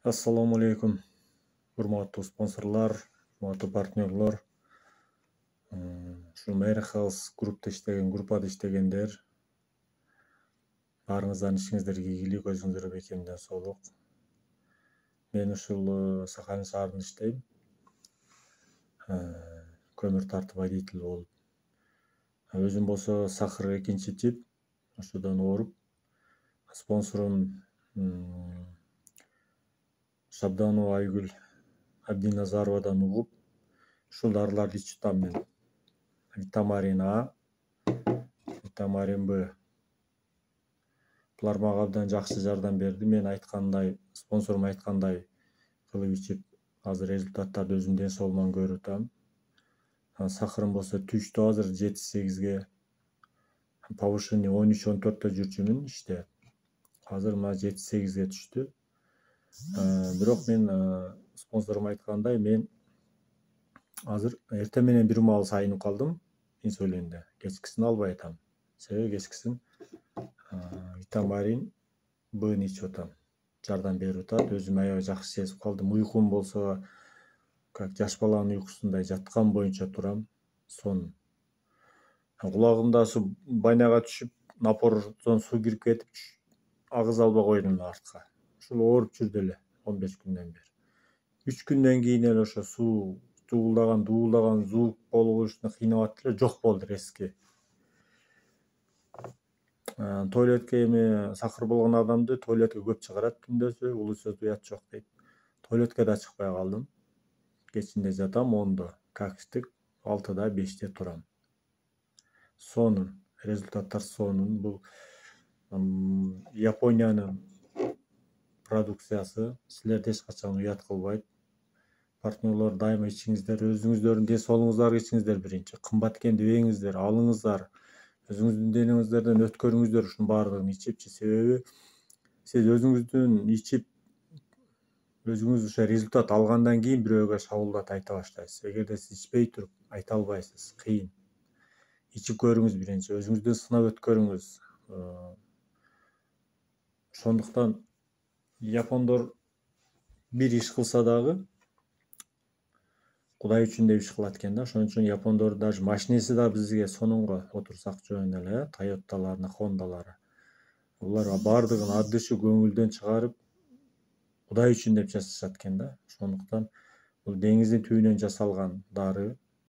Assalamu alaikum. Урматтуу спонсорлор, урматтуу партнерлор, ушул Health группада иштегендер, баарыңыздардын ишиңиздерге ийгилик, өзүңүздөргө бекемден соолук. Мен ушул Сахалин шаарында иштейм. Көмүр тартып водитель болуп. Өзүм болсо сахар 2-тип, ошодон ооруп, спонсорум Шабданова Айгүл Абдиназаровадан угуп, ушул дарыларды ичип атам мен. Витамарин А, Витамарин Б. Булар мага абдан жакшы жардам берди. Мен айткандай, спонсорум айткандай кылып ичип, азыр результаттарды өзүмдүн ден соолугуман көрүп атам. Сахарым болсо түштү, азыр 7-8ге. Повышение 13-14 жүрчүмүн иште. Азыр мына 7-8ге түштү. Бирок мен спонсорум айткандай, мен азыр эртең менен бир маал сайынып калдым инсулинди. Кечкисин албай атам. Себеби кечкисин Витамарин Б'ни ичип атам. Жардам берип атат. Өзүм аябай жакшы сезип калдым. Уйкум болсо как жаш баланын уйкусундай жаткан боюнча турам. Сонун. Кулагымда ушу баняга түшүп, напордон суу кирип кетип, агыз албай койдум артка. Ушул ооруп жүрдү эле 15 күндөн бери. 3 күндөн кийин эле ошо суу дуулдаган звук болуп ушуну кыйнап аттыр эле, жок болду резкий. Туалетке эми сахар болгон адамды туалетке көп чыгарат күндөсү, улучшать уят жок дейт. Туалетке да чыкпай калдым. Кечинде жатам 10-до, какчтык 6-да 5-те турам. Сонун, результаттар сонун. Бул Япониянын продукциясы, силерди эч качан уят кылбайт. Партнерлор дайыма ичиңиздер, өзүңүздөрдүн ден соолугуңуздарга ичиңиздер биринчи. Кымбат экен дебеңиздер, алыңыздар. Өзүңүздүн денеңиздерден өткөрүңүздөр ушунун баардыгын ичипчи. Себеби сиз өзүңүздүн ичип, өзүңүз ошо результат алгандан кийин бирөөгө шабуулдат айта баштайсыз. Эгерде сиз ичпей туруп айта албайсыз, кыйын. Ичип көрүңүз биринчи, өзүңүздү сынап өткөрүңүз. Ошондуктан япондор бир иш кылса дагы Кудай үчүн деп иш кылат экен да. Ошон үчүн япондор даже машинеси да бизге сонунго отурсак жөн эле, Toyotаларына, Хондалары. Булар баардыгын ат dışı көңүлдөн чыгарып, Кудай үчүн деп жасашат экен да. Ошондуктан бул деңиздин түбүнөн жасалган дары,